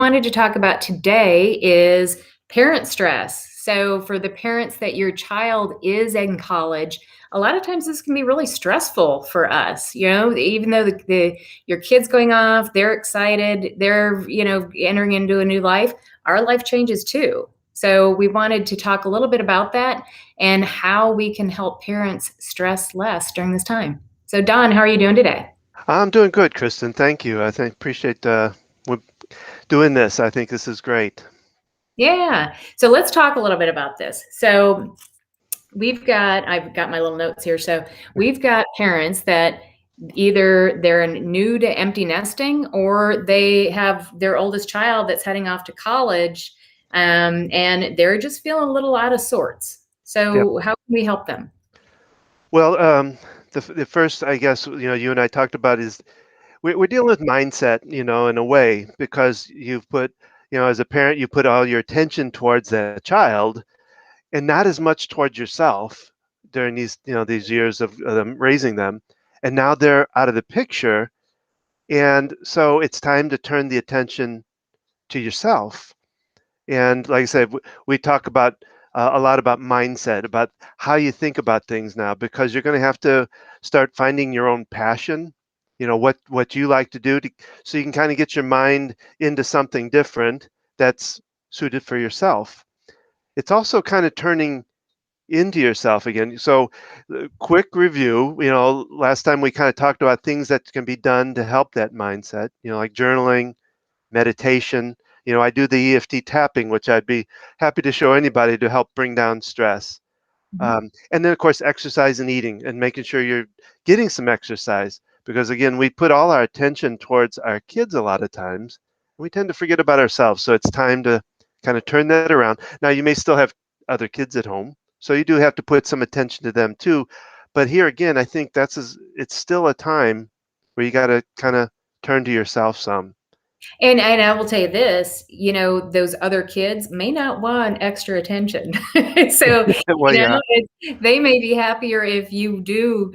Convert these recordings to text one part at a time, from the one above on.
wanted to talk about today is parent stress. So, for the parents that your child is in college, a lot of times this can be really stressful for us. Even though your kid's going off, they're excited, they're entering into a new life. Our life changes too. So, we wanted to talk a little bit about that and how we can help parents stress less during this time. So, Don, how are you doing today? I'm doing good, Kristen. Thank you. I think appreciate w- doing this. I think this is great. Yeah. So let's talk a little bit about this. So I've got my little notes here. So we've got parents that either they're new to empty nesting or they have their oldest child that's heading off to college, and they're just feeling a little out of sorts. Yep. So how can we help them? Well, the first, I guess, you and I talked about is we're dealing with mindset, in a way, because you've put, as a parent, you put all your attention towards that child and not as much towards yourself during these years of raising them. And now they're out of the picture. And so it's time to turn the attention to yourself. And like I said, we talk about a lot about mindset, about how you think about things now, because you're going to have to start finding your own passion. What you like to do, so you can kind of get your mind into something different that's suited for yourself. It's also kind of turning into yourself again. So, quick review. Last time we kind of talked about things that can be done to help that mindset. Like journaling, meditation. I do the EFT tapping, which I'd be happy to show anybody to help bring down stress. Mhm. And then, of course, exercise and eating and making sure you're getting some exercise. Because again, we put all our attention towards our kids a lot of times. We tend to forget about ourselves. So it's time to kind of turn that around. Now, you may still have other kids at home. So you do have to put some attention to them too. But here again, I think it's still a time where you got to kind of turn to yourself some. And I will tell you this, those other kids may not want extra attention. So, Well, yeah. they may be happier if you do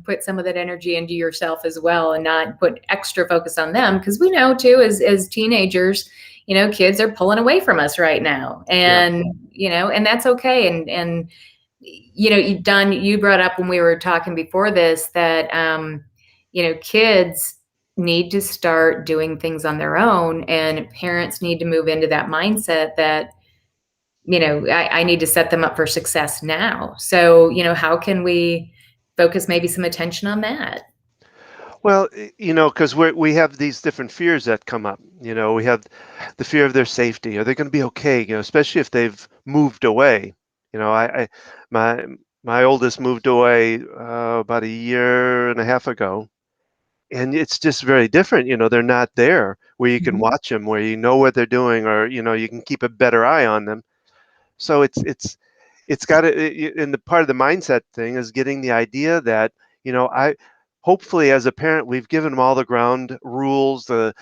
put some of that energy into yourself as well and not put extra focus on them. Because we know too, as teenagers, kids are pulling away from us right now. Yeah. And that's okay. And you brought up when we were talking before this that kids need to start doing things on their own, and parents need to move into that mindset that I need to set them up for success now. So how can we focus maybe some attention on that? Well, because we have these different fears that come up. We have the fear of their safety. Are they going to be okay? Especially if they've moved away. I my my oldest moved away about a year and a half ago, and it's just very different. They're not there where you can Mhm. watch them, where you know what they're doing, or you can keep a better eye on them. So it's got to, and the part of the mindset thing is getting the idea that I hopefully as a parent we've given them all the ground rules, the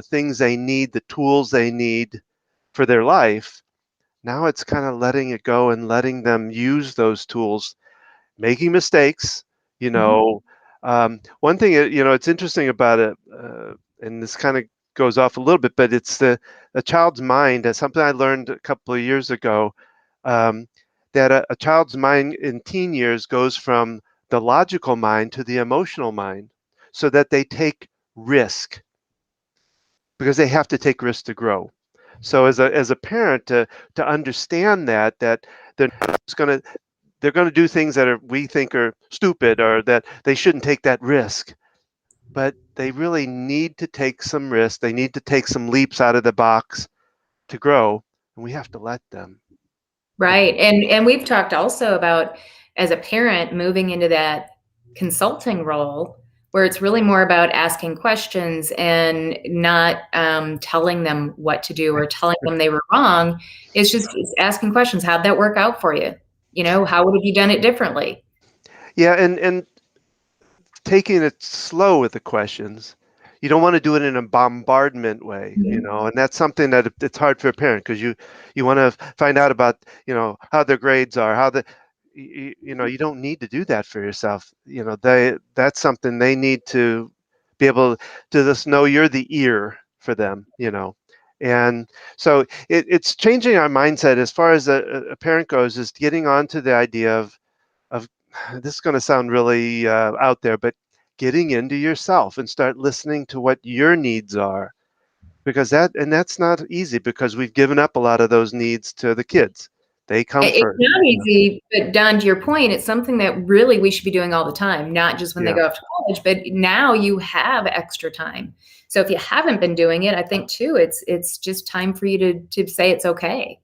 things they need, the tools they need for their life. Now it's kind of letting it go and letting them use those tools, making mistakes. you Mhm. know One thing it's interesting about it, and this kind of goes off a little bit, but it's a child's mind. That's something I learned a couple of years ago, um, that a child's mind in teen years goes from the logical mind to the emotional mind, so that they take risk because they have to take risks to grow. So as a parent, to understand that they're not just going to they're going to do things that we think are stupid, or that they shouldn't take that risk, but they really need to take some risks. They need to take some leaps out of the box to grow, and we have to let them. Right. And we've talked also about, as a parent, moving into that consulting role where it's really more about asking questions and not telling them what to do or telling them they were wrong. It's asking questions. How'd that work out for you? How would have you done it differently? Yeah, and taking it slow with the questions. You don't want to do it in a bombardment way, Mhm. and that's something that it's hard for a parent, because you want to find out about how their grades are, how you don't need to do that for yourself. That's something they need to be able to just know you're the ear for them, you know. And so it's changing our mindset as far as a parent goes, is getting onto the idea of this is going to sound really out there, but getting into yourself and start listening to what your needs are, because that's not easy because we've given up a lot of those needs to the kids. They come It's first. not You know? easy, but Don, to your point, it's something that really we should be doing all the time, not just when they Yeah. go off to college, but now you have extra time. So if you haven't been doing it, I think too, it's just time for you to say it's okay.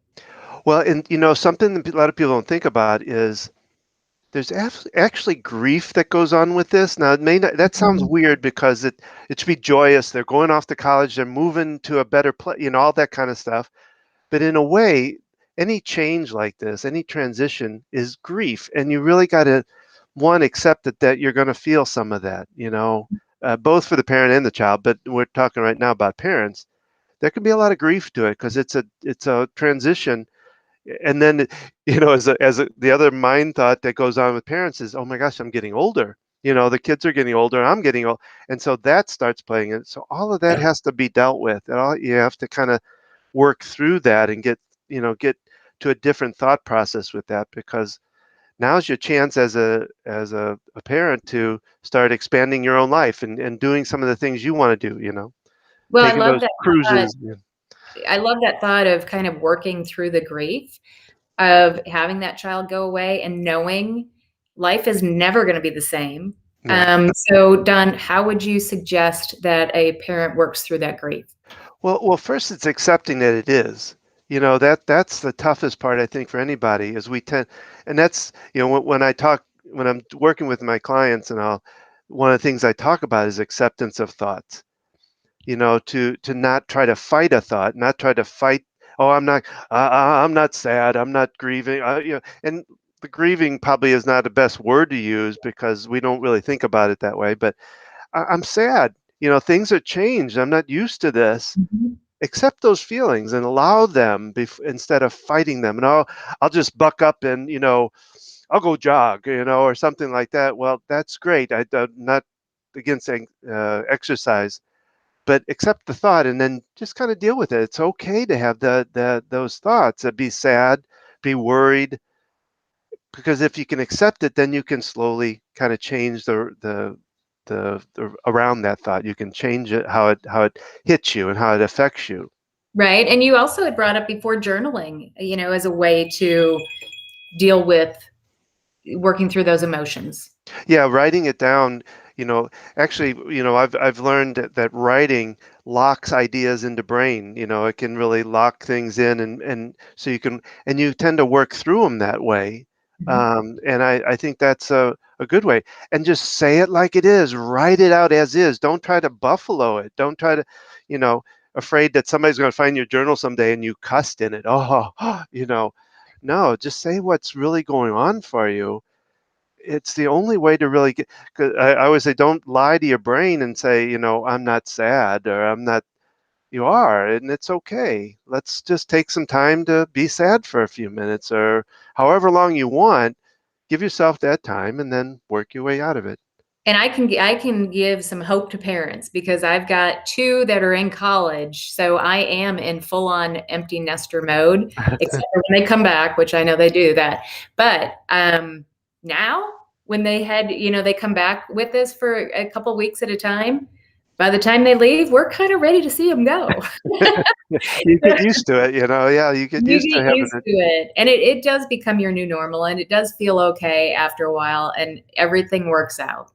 Well, and something that a lot of people don't think about is there's actually grief that goes on with this. Now, it may not, that sounds Mhm. weird because it should be joyous. They're going off to college. They're moving to a better place. All that kind of stuff. But in a way, any change like this, any transition is grief. And you really got to, one, accept that you're going to feel some of that, both for the parent and the child. But we're talking right now about parents. There can be a lot of grief to it because it's a transition. And then, the other mind thought that goes on with parents is, oh my gosh, I'm getting older. The kids are getting older. I'm getting old. And so that starts playing it. So all of that has to be dealt with. And you have to kind of work through that and get to a different thought process with that, because now's your chance as a parent to start expanding your own life and doing some of the things you want to do, Well, taking those thought. cruises. Yeah. I love that thought of kind of working through the grief of having that child go away and knowing life is never going to be the same. Yeah. So, Don, how would you suggest that a parent works through that grief? Well, first it's accepting that it is. That's the toughest part, I think, for anybody, is we tend, and that's, when I'm working with my clients, and one of the things I talk about is acceptance of thoughts. To not try to fight a thought, not try to fight. Oh, I'm not sad. I'm not grieving. And the grieving probably is not the best word to use because we don't really think about it that way. But I'm sad. Things are changed. I'm not used to this. Mhm. Accept those feelings and allow them instead of fighting them. And I'll just buck up and I'll go jog, or something like that. Well, that's great. I'm not against exercise, but accept the thought and then just kind of deal with it. It's okay to have those thoughts, be sad, be worried, because if you can accept it, then you can slowly kind of change the around that thought. You can change it, how it hits you and how it affects you. Right. And you also had brought up before journaling, as a way to deal with working through those emotions. Yeah, writing it down, actually, I've learned that writing locks ideas into brain. It can really lock things in, and so you tend to work through them that way. Mhm. And I think that's a good way. And just say it like it is. Write it out as is. Don't try to buffalo it. Don't try to, you know, afraid that somebody's going to find your journal someday and you cussed in it. Oh, no, just say what's really going on for you. It's the only way to really get. 'Cause I always say, don't lie to your brain and say, I'm not sad, or I'm not. You are, and it's okay. Let's just take some time to be sad for a few minutes, or however long you want. Give yourself that time, and then work your way out of it. And I can give some hope to parents because I've got two that are in college, so I am in full on empty nester mode, except for when they come back, which I know they do that. But now, when they come back with us for a couple weeks at a time. By the time they leave, we're kind of ready to see them go. You get used to it, Yeah, you get You used to get having used it. to it, and it does become your new normal, and it does feel okay after a while, and everything works out.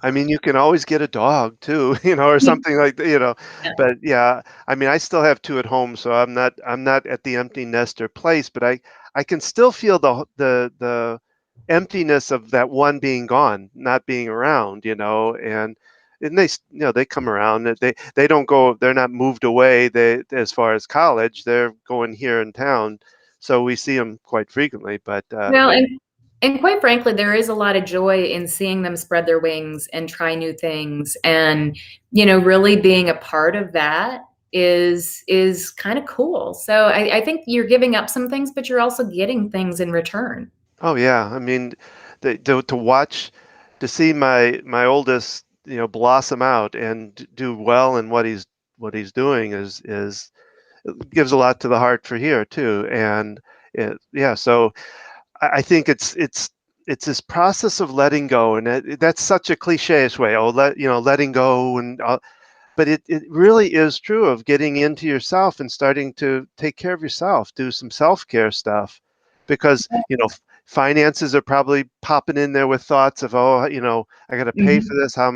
I mean, you can always get a dog too, or something like that. Yeah. But yeah, I mean, I still have two at home, so I'm not at the empty nester place, but I can still feel the emptiness of that one being gone, not being around, and they come around. They don't go. They're not moved away. They as far as college, they're going here in town, so we see them quite frequently. But Well, and quite frankly, there is a lot of joy in seeing them spread their wings and try new things, and really being a part of that is kind of cool. So I think you're giving up some things, but you're also getting things in return. Oh yeah, I mean, to watch, to see my oldest, blossom out and do well in what he's what he's doing is gives a lot to the heart for here too. And yeah, so I think it's this process of letting go, and that's such a cliche way. Oh, letting go, and but it really is true of getting into yourself and starting to take care of yourself, do some self-care stuff, because finances are probably popping in there with thoughts of, oh, I got to pay for Mhm. this. How